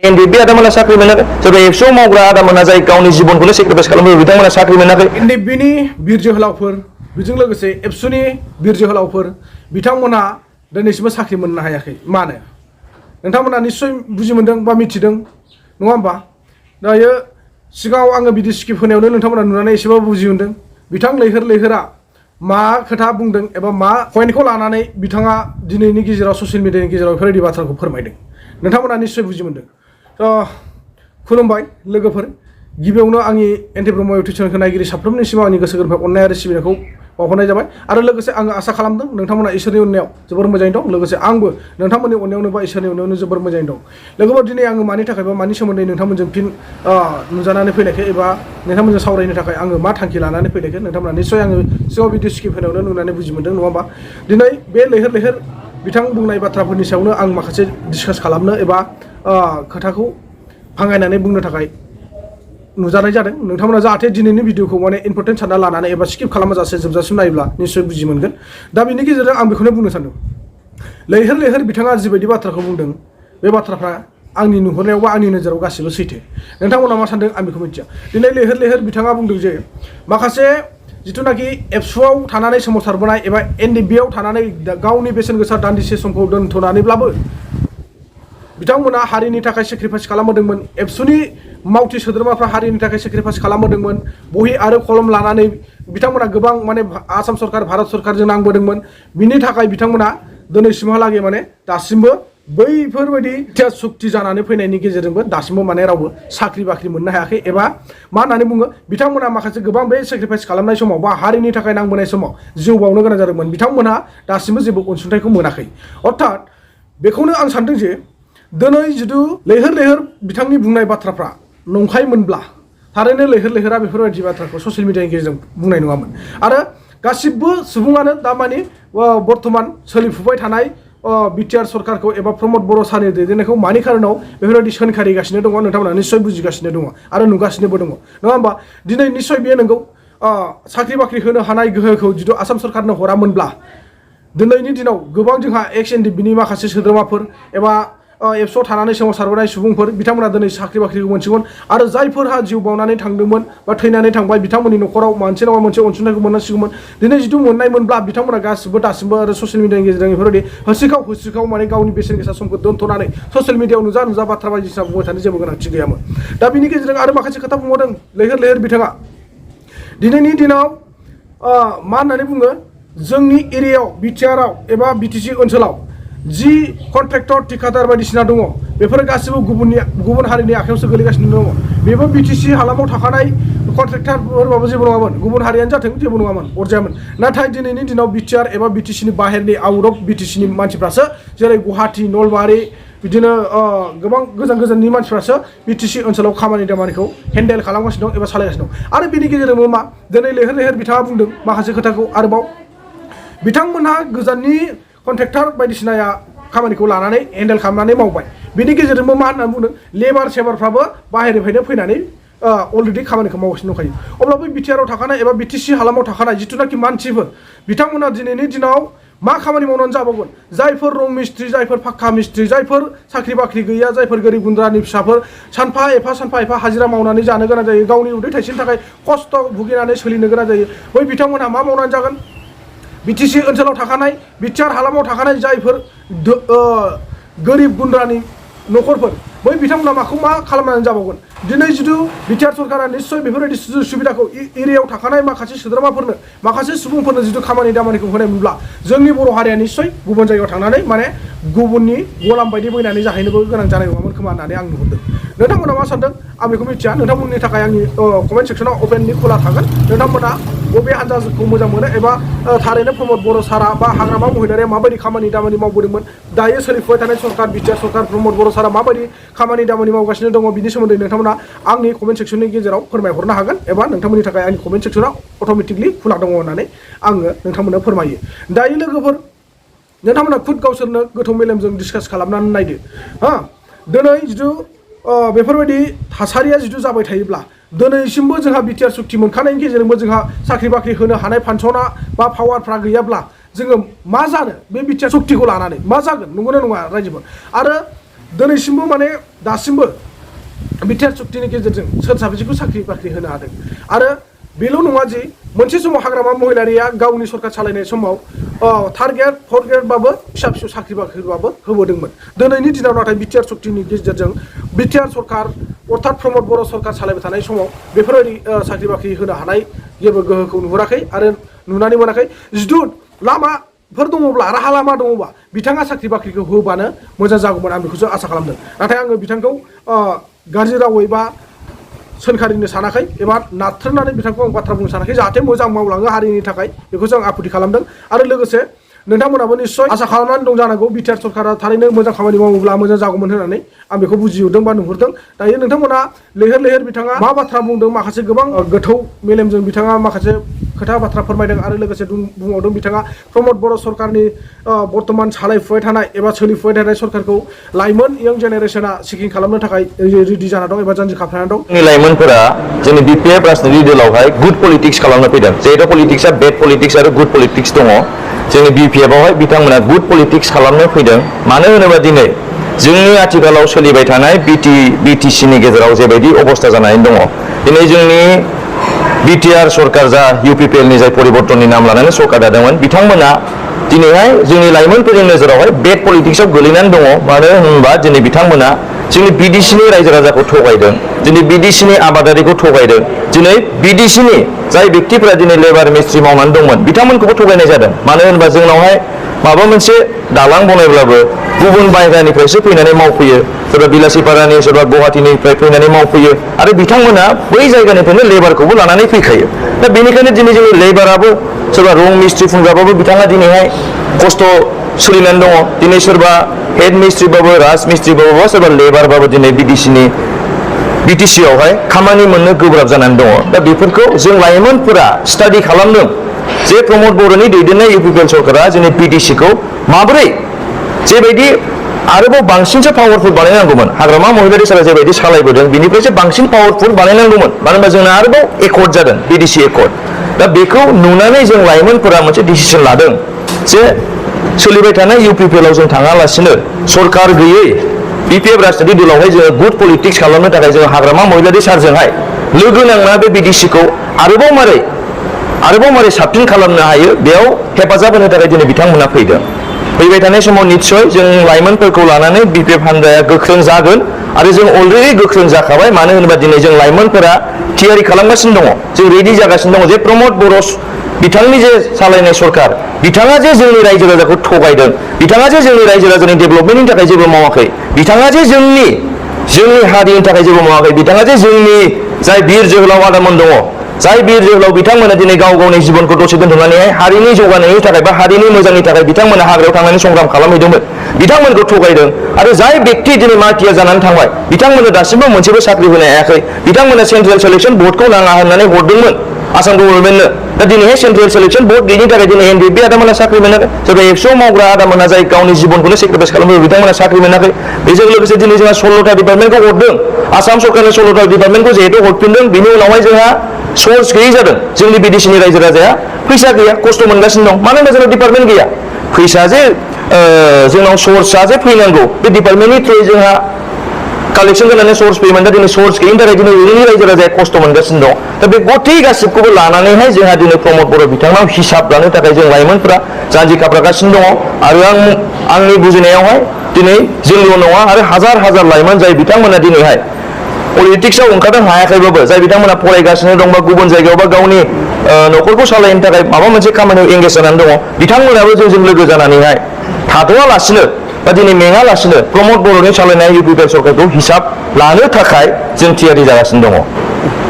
एनडिबि आदामोना साख्रि मोनाखै सोरबा एबसु मावग्रा आदामोना जाय गावनि जिबनखौनो सेक्रिफाइस खालामो बिथांमोना साख्रि मोनाखै एनडिबिनि बिर जोहोलावफोर बेजों लोगोसे एबसुनि बिर जोहोलावफोर बिथांमोना दिनैसिमबो साख्रि मोननो हायाखै मानो नोंथांमोना निश्चय बुजि मोनदों बा मिथिदों नङा होमबा दायो सिगाङाव आङो बिदि स्किप होनायावनो नोंथांमोना नुनानै एसेबाबो बुजि मोनदों बिथां लैहोर लैहोरा मा खोथा बुंदों एबा मा पइन्टखौ लानानै बिथाङा दिनैनि गेजेराव ससियेल मिडियानि गेजेराव बेफोरबायदि बाथ्राखौ फोरमायदों नोंथांमोना निश्चय बुजि मोनदों खुलुमबाय लोगोफोर गिबियावनो आंनि एनटि ब्रह्म इउटुब चेनेलखौ नायगिरि साफ्रोमनिसिम आंनि गोसो गोरबोनिफ्राय अननाय आरो सिबिनायखौ बावहरनाय जाबाय आरो लोगोसे आङो आसा खालामदों नोंथांमोना इसोरनि अननायाव जोबोर मोजाङै दं लोगोसे आंबो नोंथांमोननि अननायावनो बा इसोरनि अननायावनो जोबोर मोजाङै दं लोगोफोर दिनै आङो मानि थाखाय बा मानि सोमोन्दै नोंथांमोनजों फिन नुजानानै फैनायखाय एबा नोंथांमोनजों सावरायनो थाखाय आङो मा थांखि लानानै फैनायखाय नोंथांमोना निश्चय आङो सिगाङाव भिडिअ स्किप होनायावनो नुनानै बुजि मोनदों नङा होमबा दिनै बे लैहोर लैहोर बिथां बुंनाय बाथ्राफोरनि सायावनो आं माखासे डिसकास खालामनो एबा खोथाखौ फांगायनानै बुंनो थाखाय नुजानाय जादों नोंथांमोना जाहाथे दिनैनि भिडिअखौ माने इम्परटेन्ट सानना लानानै एबा स्किप खालामाजासे जोबजासिम नायोब्ला निश्चय बुजि मोनगोन दा बेनि गेजेरजों आं बेखौनो बुंनो सानदों लैहोर लैहोर बिथाङा जिबायदि बाथ्राखौ बुंदों बे बाथ्राफ्रा आंनि नुहुरनायाव बा आंनि नोजोराव गासिबो सैथो नोंथांमोना मा सानदों आं बेखौ मिथिया दिनै लैहोर लैहोर बिथाङा बुंदों जे माखासे जिथुनाखि एबसुआव थानानै सोमावसारबोनाय एबा एनडिबिआव थानानै गावनि बेसेन गोसा दान्दिसे समखौ दोनथ'नानैब्लाबो बिथांमोना हारिनि थाखाय सेक्रिफाइस खालामबोदोंमोन एबसुनि मावथि सोद्रोमाफ्रा हारिनि थाखाय सेक्रिफाइस खालामबोदोंमोन बहि आरो कलम लानानै बिथांमोना गोबां माने आसाम सरकार भारत सरकारजों नांबोदोंमोन बिनि थाखाय बिथांमोना दिनैसिमहालागै माने दासिमबो बैफोरबायदि इतिहास सुक्ति जानानै फैनायनि गेजेरजोंबो दासिमबो माने रावबो साख्रि बाख्रि मोननो हायाखै एबा मा होननानै बुङो बिथांमोना माखासे गोबां बे सेक्रिफाइस खालामनाय समाव बा हारिनि थाखाय नांबोनाय समाव जिउ बावनो गोनां जादोंमोन बिथांमोनहा दासिमबो जेबो अनसुंथाइखौ मोनाखै अर्थात बेखौनो आं सानदों जे दिनै जुदि लैहोर लैहोर बिथांनि बुंनाय बाथ्राफ्रा नंखायमोनब्ला थारैनो लैहोर लैहोरा बेफोरबायदि बाथ्राखौ ससियेल मिडियानि गेजेरजों बुंनाय नङामोन आरो गासिबो सुबुङानो दामानि बर्थमान सोलिफुबाय थानाय बिटिआर सरकारखौ एबा प्रमद बर' सारनि दैदेननायखौ मानि खारनाव बेफोरबायदि सोंखारिगासिनो दङ नोंथांमोना निश्चय बुजिगासिनो दङ आरो नुगासिनोबो दङ नङा होमबा दिनै निश्चय बेयो नंगौ साख्रि बाख्रि होनो हानाय गोहोखौ जुदि आसाम सरकारनो हरामोनब्ला दिनैनि दिनाव गोबां जोंहा एक्स एनडिबिनि माखासे सोद्रोमाफोर एबा एबसुआव थानानै सोमावसारबोनाय सुबुंफोर बिथांमोना दिनै साख्रि बाख्रिखौ मोनसिगोन आरो जायफोरहा जिउ बावनानै थांदोंमोन बा थैनानै थांबाय बिथांमोननि न'खराव मोनसे नङा मोनसे अनसुंथाइखौ मोननांसिगौमोन दिनै जुदि मोननायमोनब्ला बिथांमोना गासिबो दासिमबो आरो ससियेल मिडियानि गेजेरजों बेफोरबायदि होस्रिखाव माने गावनि बेसेन गोसा समखौ दोनथ'नानै ससियेल मिडियायाव नुजा बाथ्रा बायदिसिना बुंबाय थानो जेबो गोनांथि गैयामोन दा बिनि गेजेरजों आरो माखासे खोथा बुंबावदों लैहोर लैहोर बिथाङा दिनैनि दिनाव मा होननानै बुङो जोंनि एरियायाव बिटिआरआव एबा बिटिसि ओनसोलाव जि कन्ट्रेक्टर ठिकादार बायदिसिना दङ बेफोर गासिबो गुबुन हारिनि आखायावसो गोलैगासिनो दङ बेबो बिटिसि हालामाव थाखानाय कन्ट्रेक्टरफोरबाबो जेबो नङामोन गुबुन हारियानो जाथों जेबो नङामोन अरजायामोन नाथाय दिनैनि दिनाव बिटिआर एबा बिटिसिनि बाहेरनि आउट अफ बिटिसिनि मानसिफ्रासो जेरै गुवाहाटि नलबारि बिदिनो गोबां गोजाननि मानसिफ्रासो बिटिसि ओनसोलाव खामानि दामानिखौ हेन्डेल खालामगासिनो दं एबा सालायगासिनो दं आरो बेनि गेजेरजोंबो मा दिनै लैहोर लैहोर बिथाङा बुंदों माखासे खोथाखौ आरोबाव बिथांमोनहा गोजाननि कन्ट्रेक्टर बायदिसिनाया खामानिखौ लानानै हेन्डेल खालामनानै मावबाय बेनि गेजेरजोंबो मा होननानै बुंदों लेबार सेबारफ्राबो बाहेरनिफ्रायनो फैनानै अलरेडि खामानिखौ मावगासिनो दंखायो अब्ला बै बिटिआरआव थाखानाय एबा बिटिसि हालामाव थाखानाय जिथुनाखि मानसिफोर बिथांमोना दिनैनि दिनाव मा खामानि मावनानै जाबावगोन जायफोर रं मिस्ट्रि जायफोर फाक्का मिस्ट्रि जायफोर साख्रि बाख्रि गैया जायफोर गोरिब गुन्द्रानि फिसाफोर सानफा एफा हाजिरा मावनानै जानो गोनां जायो गावनि उदै थाइसेनि थाखाय खस्थ' भुगिनानै सोलिनो गोनां जायो बै बिथांमोनहा मा मावनानै जागोन बिटिसि ओनसोलाव थाखानाय बिटिआर हालामाव थाखानाय जायफोर गोरिब गुन्द्रानि न'खरफोर बै बिथांमोना मा खालामनानै जाबावगोन दिनै जुदि बिटिआर सरकारा निश्चय बेफोरबायदि सुजुग सुबिदाखौ एरियायाव थाखानाय माखासे सोद्रोमाफोरनो माखासे सुबुंफोरनो जुदि खामानि दामानिखौ होनायमोनब्ला जोंनि बर' हारिया निश्चय गुबुन जायगायाव थांनानै माने गुबुननि गलाम बायदि बैनानै जाहैनोबो गोनां जानाय नङामोन खोमा होननानै आं नुहुरदों नोंथांमोना मा सानदों आं बेखौ मिथिया नोंथांमोननि थाखाय आंनि कमेन्ट सेक्सनाव अपेनलि खुला थागोन नोंथांमोना बबे हान्जाखौ मोजां मोनो एबा थारैनो प्रमद बर' सारा बा हाग्रामा महिलारिया माबायदि खामानि दामानि मावबोदोंमोन दायो सोलिफुबाय थानाय सरकार बिटिआर सरकार प्रमद बर' सारा माबायदि खामानि दामानि मावगासिनो दङ बिनि सोमोन्दै नोंथांमोना आंनि कमेन्ट सेक्सननि गेजेराव फोरमायहरनो हागोन एबा नोंथांमोननि थाखाय आंनि कमेन्ट सेक्सना अट'मेटिकलि खुला दङ होननानै आङो नोंथांमोननो फोरमायो दायो लोगोफोर नोंथांमोना खुद गावसोरनो गोथौ मेलेमजों डिसकास खालामनानै नायदो दिनै जिथु बेफोरबायदि थासारिया जिथु जाबाय थायोब्ला दिनैसिमबो जोंहा बिटिआर सुक्ति मोनखानायनि गेजेरजोंबो जोंहा साख्रि बाख्रि होनो हानाय फान्सना बा पावारफ्रा गैयाब्ला जोङो मा जानो बे बिटिआर सुक्तिखौ लानानै मा जागोन नंगौना नङा रायजोफोर आरो दिनैसिमबो माने दासिमबो बिटिआर चुक्तिनि गेजेरजों सोर साबेसेखौ साख्रि बाख्रि होनो हादों आरो बेल' नङा जि मोनसे समाव हाग्रामा महिलारिया गावनि सरकार सालायनाय समाव थार्ड ग्रेड फर्थ ग्रेडबाबो फिसा फिसौ साख्रि बाख्रिबाबो होबोदोंमोन दिनैनि दिनाव नाथाय बिटिआर चुक्तिनि गेजेरजों बिटिआर सरकार अर्थात प्रमद बर' सरकार सालायबाय थानाय समाव बेफोरबायदि साख्रि बाख्रि होनो हानाय जेबो गोहोखौ नुहुराखै आरो नुनानै मोनाखै जिथु लामाफोर दङब्ला राहा लामा दङबा बिथाङा साख्रि बाख्रिखौ होबानो मोजां जागौमोन आं बेखौसो आसा खालामदों नाथाय आङो बिथांखौ गाज्रि रावै बा सोंखारिनो सानाखै एबा नाथ्रोदनानै बिथांखौ आं बाथ्रा बुंनो सानाखै जाहाथे मोजां मावलाङो हारिनि थाखाय बेखौसो आं आफुथि खालामदों आरो लोगोसे नोंथांमोनाबो निस्सय आसा खालामनानै दं जानांगौ बिटिआर सरकारा थारैनो मोजां खामानि मावोब्ला मोजां जागौमोन होननानै आं बेखौ बुजिहरदों बा नुहुरदों दायो नोंथांमोना लैहोर लैहोर बिथाङा मा बाथ्रा बुंदों माखासे गोबां गोथौ मेलेमजों बिथाङा माखासे खोथा बाथ्रा फोरमायदों आरो लोगोसे बुंबावदों बिथाङा प्रमद बर' सरकारनि बर्तमान सालायफुबाय थानाय एबा सोलिफुबाय थानाय सरकारखौ लाइमोन इयं जेनेरेशना सिकिं खालामनो थाखाय रेडि जाना दं एबा जानजि खाफ्राना दं जोंनि लाइमोनफोरा जोंनि बिपिएफ राजनिति दलावहाय गुड पलिटिक्स खालामनो फैदों जिहेतु पलिटिक्सआ बेड पलिटिक्स आरो गुड पलिटिक्स दङ जोंनि बिपिएफआवहाय बिथांमोना गुड पलिटिक्स खालामनो फैदों मानो होनोबा दिनै जोंनि आथिखालाव सोलिबाय थानाय बिटिसिनि गेजेराव जेबायदि अबस्था जानानै दङ दिनै जोंनि बिटिआर सरकार जा इउपिपिएलनि जाय परिबर्तननि नाम लानानै सरकार दादोंमोन बिथांमोना दिनैहाय जोंनि लाइमोनफोरनि नोजोरावहाय बेड पलिटिक्सआव गोलैनानै दङ मानो होनोबा दिनै बिथांमोना जोंनि बिडिसिनि रायजो राजाखौ थगायदों दिनै बिडिसिनि आबादारिखौ थगायदों दिनै बिडिसिनि जाय व्यक्तिफोरा दिनै लेबार मिस्ट्रि मावनानै दंमोन बिथांमोनखौबो थगायनाय जादों मानो होनोबा जोंनावहाय माबा मोनसे दालां बनायब्लाबो गुबुन बायह्रानिफ्रायसो फैनानै मावफैयो सोरबा बिलासिपारानि सोरबा गुवाहाटीनिफ्राय फैनानै मावफैयो आरो बिथांमोना बै जायगानिफ्रायनो लेबारखौबो लानानै फैखायो दा बेनिखायनो दिनै जोंनि लेबाराबो सोरबा रं मिस्ट्रि फुंजाबाबो बिथाङा दिनैहाय खस्थ' सोलिनानै दङ दिनै सोरबा हेड मिस्ट्रिबाबो राज मिस्ट्रिबाबो सोरबा लेबारबाबो दिनै बिटिसिआवहाय खामानि मोननो गोब्राब जानानै दङ दा बेफोरखौ जों लाइमोनफोरा स्टाडि खालामदों जे प्रमद बर'नि दैदेननाय इउपिपिएल सरकारा जोंनि बिटिसिखौ माबोरै जेबायदि आरोबाव बांसिनसो पावारफुल बानायनांगौमोन हाग्रामा महिलारि सारा जेबायदि सालायबोदों बिनिफ्रायसो बांसिन पावारफुल बानायनांगौमोन मानो होनबा जोंना आरोबाव एकर्ड जादों बिडिसि एकर्ड दा बेखौ नुनानै जों लाइमोनफोरा मोनसे डिसिसन लादों जे सोलिबाय थानाय इउपिपिएलआव जों थाङालासिनो सरकार गैयै बिपिएफ राजनिति दलावहाय जोङो गुड पलिटिक्स खालामनो थाखाय जोङो हाग्रामा महिलारि सारजोंहाय लोगो नांना बे बिडिसिखौ आरोबाव मारै साबसिन खालामनो हायो बेयाव हेफाजाब होनो थाखाय दिनै बिथांमोना फैबाय थानाय समाव निस्सय जों लाइमोनफोरखौ लानानै बिपिएफ हान्जाया गोख्रों जागोन आरो जों अलरेडि गोख्रों जाखाबाय मानो होनोबा दिनै जों लाइमोनफोरा थियारि खालामगासिनो दङ जों रेडि जागासिनो दङ जे प्रमद बर' बिथांनि जे सालायनाय सरकार बिथाङा जे जोंनि रायजो राजाखौ थगायदों बिथाङा जे जोंनि रायजो राजानि डेभेलपमेन्टनि थाखाय जेबो मावाखै बिथाङा जे जोंनि हारिनि थाखाय जेबो मावाखै बिथाङा जे जोंनि जाय बिर जोहोलाव आदामोन दङ जाय बिर जोहोलाव बिथांमोना दिनै गाव गावनि जिबनखौ दसे दोनथ'नानैहाय हारिनि जौगानायनि थाखाय बा हारिनि मोजांनि थाखाय बिथांमोना हाग्रायाव थांनानै संग्राम खालामहैदोंमोन बिथांमोनखौ थगायदों आरो जाय व्यक्ति दिनै मार्टियार जानानै थांबाय बिथांमोननो दासिमबो मोनसेबो साख्रि होनो हायाखै बिथांमोना सेन्ट्रेल सिलेक्सन बर्डखौ नाङा होननानै हरदोंमोन आसाम गभर्नमेन्टनो दा दिनैहाय सेन्ट्रेल सिलेक्सन बर्ड गैयिनि थाखाय दिनै एनडिएफबि आदामोना साख्रि मोनाखै सोरबा एबसुआव मावग्रा आदामोना जाय गावनि जिबनखौनो सेक्रिफाइस खालामो बिथांमोना साख्रि मोनाखै बेजों लोगोसे दिनै जोंहा 16टा डिपार्टमेन्टखौ हरदों आसाम सरकारनि 16टा डिपार्टमेन्टखौ जिहेतु हरफिनदों बिनि उनावहाय जोंहा सर्स गैयै जादों जोंनि बिडिसिनि रायजो राजाया फैसा गैया खस्थ' मोनगासिनो दं मानो होनबा जोंनाव डिपार्टमेन्ट गैया फैसा जे जोंनाव सर्सआ जे फैनांगौ बे डिपार्टमेन्टनि थ्रुयै जोंहा कालेक्शन जानानै सर्स फैयोमोन दा दिनै सर्स गैयिनि थाखाय दिनै ओरैनो रायजो राजाया खस्थ' मोनगासिनो दं दा बे गथै गासिबखौबो लानानैहाय जोंहा दिनै प्रमद बर' बिथांनाव हिसाब लानो थाखाय जों लाइमोनफोरा जानजि खाफ्रागासिनो दङ आरो आंनि बुजिनायावहाय दिनै जोंल' नङा आरो हाजार लाइमोन जाय बिथांमोना दिनैहाय पलिटिक्सआव ओंखारनो हायाखैबाबो जाय बिथांमोना फरायगासिनो दं बा गुबुन जायगायाव बा गावनि न'खरखौ सालायनो थाखाय माबा मोनसे खामानियाव एंगेज जानानै दङ बिथांमोनाबो जोंजों लोगो जानानैहाय थाथ'आलासिनो बा दिनै मेङालासिनो प्रमद बर'नि सालायनाय इउपिपिएल सरकारखौ हिसाब लानो थाखाय जों थियारि जागासिनो दङ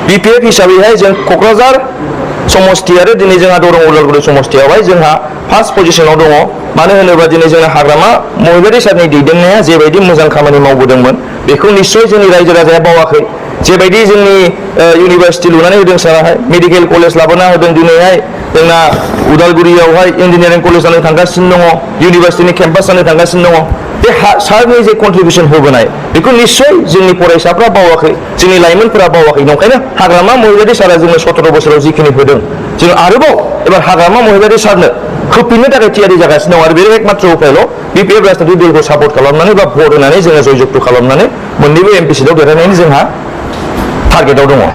बिपिएफ हिसाबैहाय जों क'क्राझार समस्ति आरो दिनै जोंहा दरं उदालगुरि समस्तियावहाय जोंहा फार्स्ट पजिशनाव दङ मानो होनोबा दिनै जोंना हाग्रामा महिलारि सारनि दैदेननाया जेबायदि मोजां खामानि मावबोदोंमोन बेखौ निस्सय जोंनि रायजो राजाया बावाखै जेबायदि जोंनि इउनिभार्सिटि लुनानै होदों साराहाय मेडिकेल कलेज लाबोना होदों दिनैहाय जोंना उदालगुरियावहाय इन्जिनियारिं कलेज जानो थांगासिनो दङ इउनिभार्सिटिनि केम्पास जानो थांगासिनो दङ बे सारनि जे कन्ट्रिबिउसन होबोनाय बेखौ निस्सय जोंनि फरायसाफ्रा बावाखै जोंनि लाइमोनफोरा बावाखै नंखायनो हाग्रामा महिलारि सारा जोंनो 17 बोसोराव जिखिनि होदों जों आरोबाव एबार हाग्रामा महिलारि सारनो होफिननो थाखाय थियारि जागासिनो दं आरो बे एकमात्र उपायल' BPF राजनितिक दलखौ सापर्ट खालामनानै बा भट होनानै जोङो जयजुक्त खालामनानै मोननैबो एमपि सिटआव देरहानायनि जोंहा टारगेटआव दङ।